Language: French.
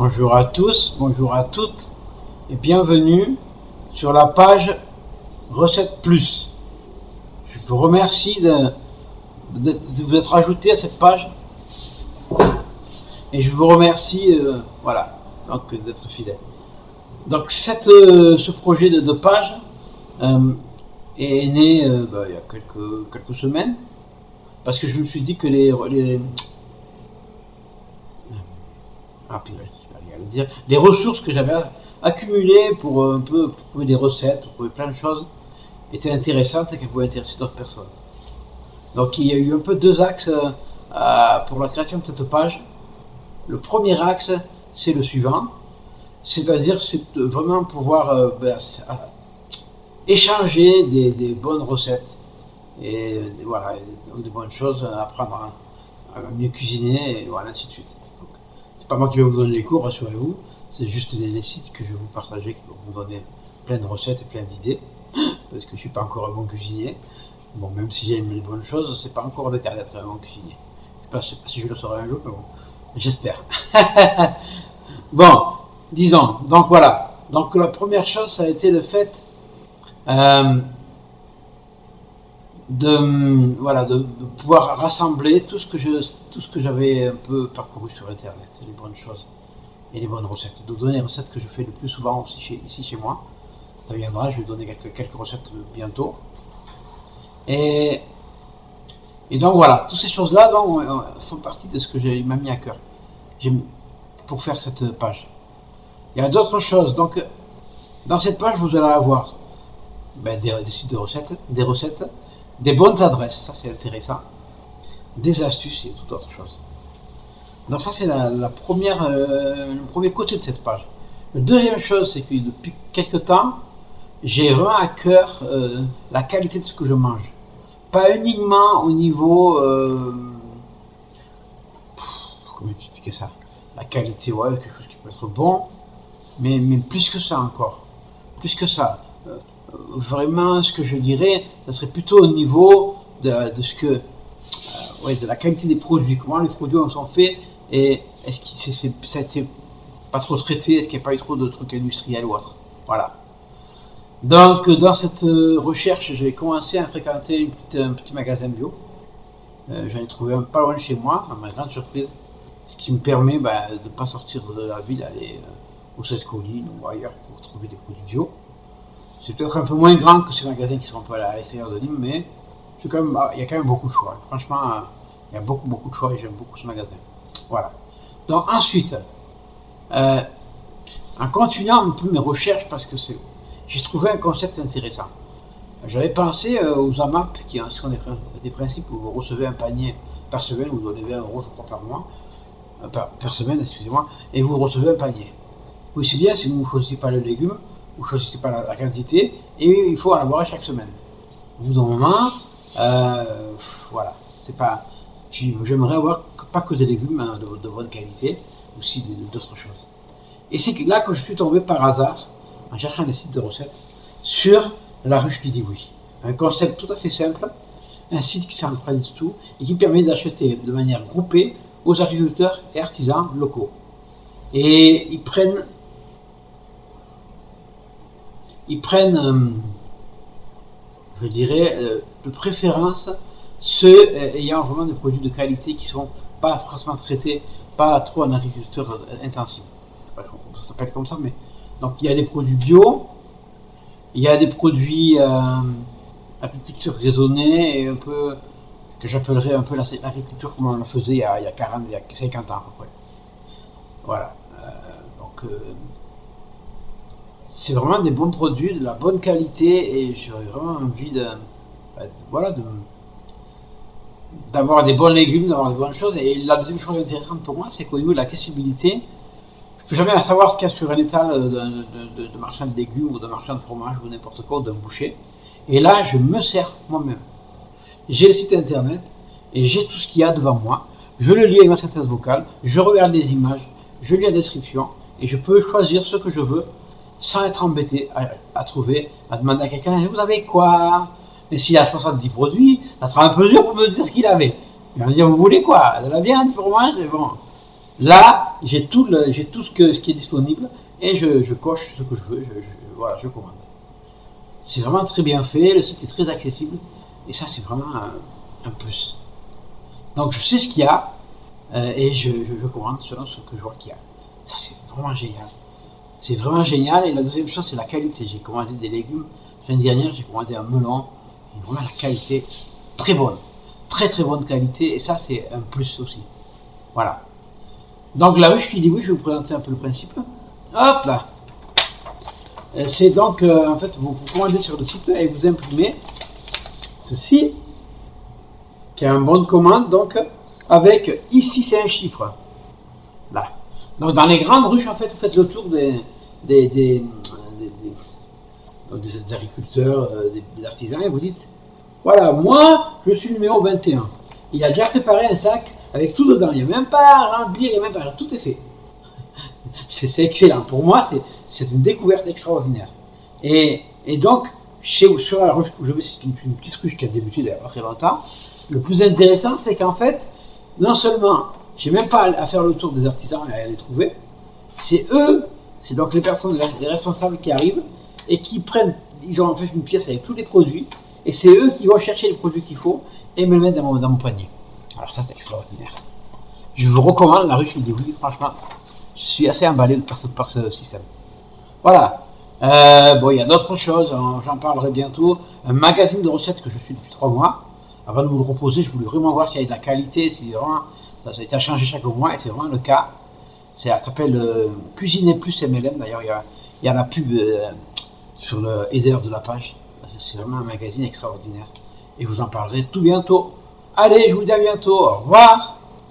Bonjour à tous, bonjour à toutes et bienvenue sur la page Recettes Plus. Je vous remercie de vous être ajouté à cette page et je vous remercie d'être fidèle. Donc ce projet de page est né il y a quelques semaines parce que je me suis dit que les ressources que j'avais accumulées pour un peu pour trouver des recettes, pour trouver plein de choses, étaient intéressantes et qu'elles pouvaient intéresser d'autres personnes. Donc il y a eu un peu deux axes pour la création de cette page. Le premier axe, c'est le suivant, c'est-à-dire c'est de vraiment pouvoir échanger des bonnes recettes et voilà, des bonnes choses, apprendre à mieux cuisiner et voilà, ainsi de suite. C'est pas moi qui vais vous donner les cours, rassurez-vous, c'est juste les sites que je vais vous partager qui vont vous donner plein de recettes et plein d'idées, parce que je suis pas encore un bon cuisinier. Bon, même si j'aime les bonnes choses, c'est pas encore le cas d'être un bon cuisinier. Je sais pas si je le saurai un jour, mais bon, j'espère. Bon, disons, donc voilà. Donc la première chose, ça a été le fait de pouvoir rassembler tout ce que j'avais un peu parcouru sur internet, les bonnes choses et les bonnes recettes. De donner les recettes que je fais le plus souvent aussi ici chez moi. Ça viendra, je vais donner quelques recettes bientôt. Et donc voilà, toutes ces choses-là font partie de ce que il m'a mis à cœur pour faire cette page. Il y a d'autres choses. Donc dans cette page, vous allez avoir des sites de recettes, des recettes, des bonnes adresses, ça c'est intéressant, des astuces et toute autre chose. Donc ça c'est le premier côté de cette page. La deuxième chose, c'est que depuis quelques temps, j'ai vraiment à cœur la qualité de ce que je mange. Pas uniquement au niveau comment expliquer ça, la qualité, ouais, quelque chose qui peut être bon, mais plus que ça encore, plus que ça. Vraiment, ce que je dirais, ça serait plutôt au niveau de la qualité des produits, comment les produits en sont faits et est-ce que ça a été pas trop traité, est-ce qu'il n'y a pas eu trop de trucs industriels ou autre. Voilà. Donc dans cette recherche, j'ai commencé à fréquenter un petit magasin bio. J'en ai trouvé un pas loin de chez moi, à ma grande surprise, ce qui me permet de ne pas sortir de la ville, aller au 7 collines ou ailleurs pour trouver des produits bio. C'est peut-être un peu moins grand que ces magasins qui sont un peu à l'extérieur de Nîmes, mais il y a quand même beaucoup de choix. Franchement, il y a beaucoup de choix et j'aime beaucoup ce magasin. Voilà. Donc ensuite, en continuant un peu mes recherches, parce que j'ai trouvé un concept intéressant. J'avais pensé aux AMAP, qui sont des principes où vous recevez un panier par semaine, vous donnez 20 euros, je crois, par mois, par semaine, excusez-moi, et vous recevez un panier. Aussi bien si vous ne choisissez pas le légume, vous ne choisissez pas la quantité, et il faut en avoir chaque semaine. Au bout d'un moment, voilà, c'est pas. J'aimerais avoir pas que des légumes de bonne qualité, aussi d'autres choses. Et c'est là que je suis tombé par hasard, en cherchant des sites de recettes, sur la ruche du Dioui. Un concept tout à fait simple, un site qui centralise tout et qui permet d'acheter de manière groupée aux agriculteurs et artisans locaux. Et ils prennent je dirais, de préférence ceux ayant vraiment des produits de qualité qui ne sont pas forcément traités, pas trop en agriculture intensive. Ça s'appelle comme ça, mais donc il y a des produits bio, il y a des produits agriculture raisonnée et un peu que j'appellerais un peu l'agriculture comme on la faisait il y a 50 ans à peu près. Voilà. C'est vraiment des bons produits, de la bonne qualité et j'aurais vraiment envie d'avoir des bons légumes, d'avoir des bonnes choses. Et la deuxième chose intéressante pour moi, c'est qu'au niveau de l'accessibilité, je ne peux jamais savoir ce qu'il y a sur un étal de marchand de légumes ou de marchand de fromage ou n'importe quoi, ou d'un boucher. Et là, je me sers moi-même. J'ai le site internet et j'ai tout ce qu'il y a devant moi. Je le lis avec ma synthèse vocale, je regarde les images, je lis la description et je peux choisir ce que je veux sans être embêté à trouver, à demander à quelqu'un, vous avez quoi? Mais s'il a 70 produits, ça sera un peu dur pour me dire ce qu'il avait. Il va me dire, vous voulez quoi? De la viande, fromage, et bon. Là, j'ai tout ce qui est disponible et je coche ce que je veux, voilà, je commande. C'est vraiment très bien fait, le site est très accessible et ça c'est vraiment un plus. Donc je sais ce qu'il y a et je commande selon ce que je vois qu'il y a. Ça c'est vraiment génial. C'est vraiment génial. Et la deuxième chose c'est la qualité. J'ai commandé des légumes. L'année dernière j'ai commandé un melon. Et vraiment la qualité très bonne. Très très bonne qualité et ça c'est un plus aussi. Voilà. Donc la ruche qui dit oui, je vais vous présenter un peu le principe. Hop là. C'est donc en fait vous commandez sur le site et vous imprimez ceci qui est un bon de commande donc avec ici c'est un chiffre là. Donc dans les grandes ruches en fait vous faites le tour des agriculteurs, des artisans et vous dites voilà moi je suis numéro 21. Il a déjà préparé un sac avec tout dedans, il n'y a même pas à remplir, il n'y a même pas, tout est fait. C'est excellent. Pour moi, c'est une découverte extraordinaire. Et donc, sur la ruche où je vais, c'est une petite ruche qui a débuté il y a pas très longtemps. Le plus intéressant, c'est qu'en fait, non seulement, j'ai même pas à faire le tour des artisans et à les trouver, c'est eux, c'est donc les personnes, les responsables qui arrivent et qui prennent, ils ont en fait une pièce avec tous les produits, et c'est eux qui vont chercher les produits qu'il faut et me les mettre dans mon panier. Alors ça, c'est extraordinaire. Je vous recommande la ruche qui dit oui, franchement. Je suis assez emballé par ce système. Voilà. Bon, il y a d'autres choses, j'en parlerai bientôt. Un magazine de recettes que je suis depuis 3 mois. Avant de vous le proposer, je voulais vraiment voir s'il y a de la qualité, si vraiment ça a changé chaque mois, et c'est vraiment le cas. Ça s'appelle Cuisiner Plus MLM. D'ailleurs, il y a la pub sur le header de la page. C'est vraiment un magazine extraordinaire. Et je vous en parlerai tout bientôt. Allez, je vous dis à bientôt. Au revoir.